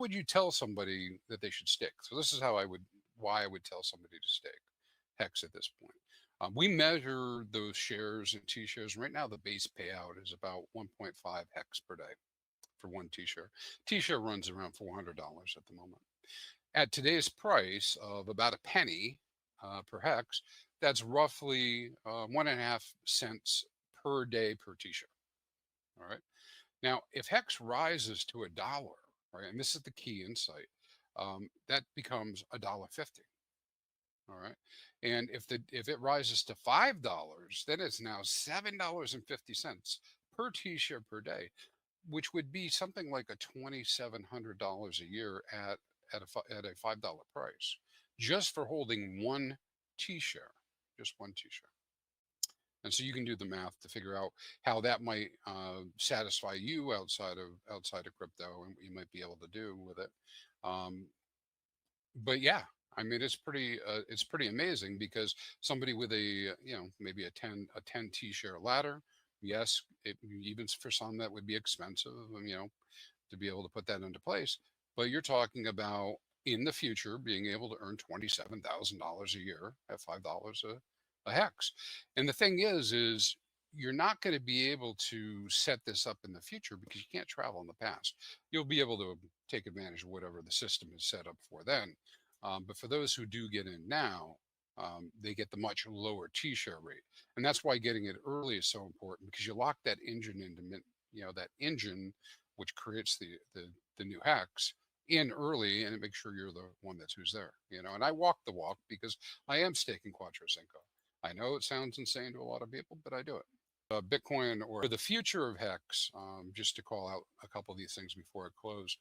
would you tell somebody that they should stake? So this is why I would tell somebody to stake hex at this point. We measure those shares and T shares. Right now, the base payout is about 1.5 hex per day for one T share. T share runs around $400 at the moment. At today's price of about a penny per hex, that's roughly 1.5 cents per day per T share. All right. Now, if hex rises to $1, right, and this is the key insight, that becomes $1.50. All right. And if it rises to $5, then it's now $7.50 per T-share per day, which would be something like a $2,700 a year at a $5 price, just for holding one T-share, just one T-share. And so you can do the math to figure out how that might satisfy you outside of crypto and what you might be able to do with it. Um, but yeah, I mean it's pretty amazing because somebody with a maybe a 10 T-share ladder, yes, even for some that would be expensive, to be able to put that into place. But you're talking about in the future being able to earn $27,000 a year at $5 a hex. And the thing is you're not going to be able to set this up in the future because you can't travel in the past. You'll be able to take advantage of whatever the system is set up for then. But for those who do get in now, they get the much lower T-share rate. And that's why getting it early is so important, because you lock that engine into, that engine, which creates the new hex in early, and it makes sure you're the one who's there, and I walk the walk because I am staking Quattro Cinco. I know it sounds insane to a lot of people, but I do it. Bitcoin or the future of hex, just to call out a couple of these things before I close.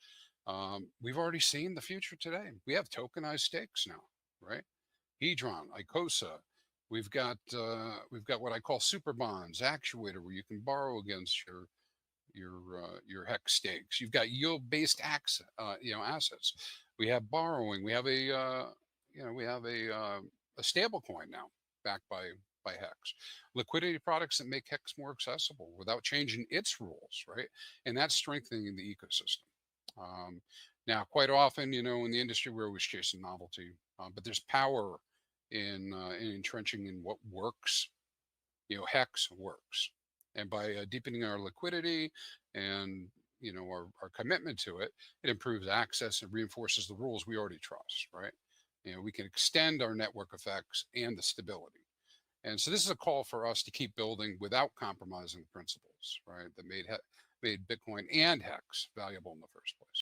We've already seen the future today. We have tokenized stakes now, right? Hedron, ICOSA. We've got what I call super bonds, actuator, where you can borrow against your hex stakes. You've got yield-based assets. We have borrowing. We have a stable coin now backed by hex. Liquidity products that make hex more accessible without changing its rules, right? And that's strengthening the ecosystem. Now, quite often, in the industry, we're always chasing novelty, but there's power in entrenching in what works. Hex works, and by deepening our liquidity and our commitment to it, it improves access and reinforces the rules we already trust. Right? We can extend our network effects and the stability. And so this is a call for us to keep building without compromising principles, right? That made Bitcoin and hex valuable in the first place.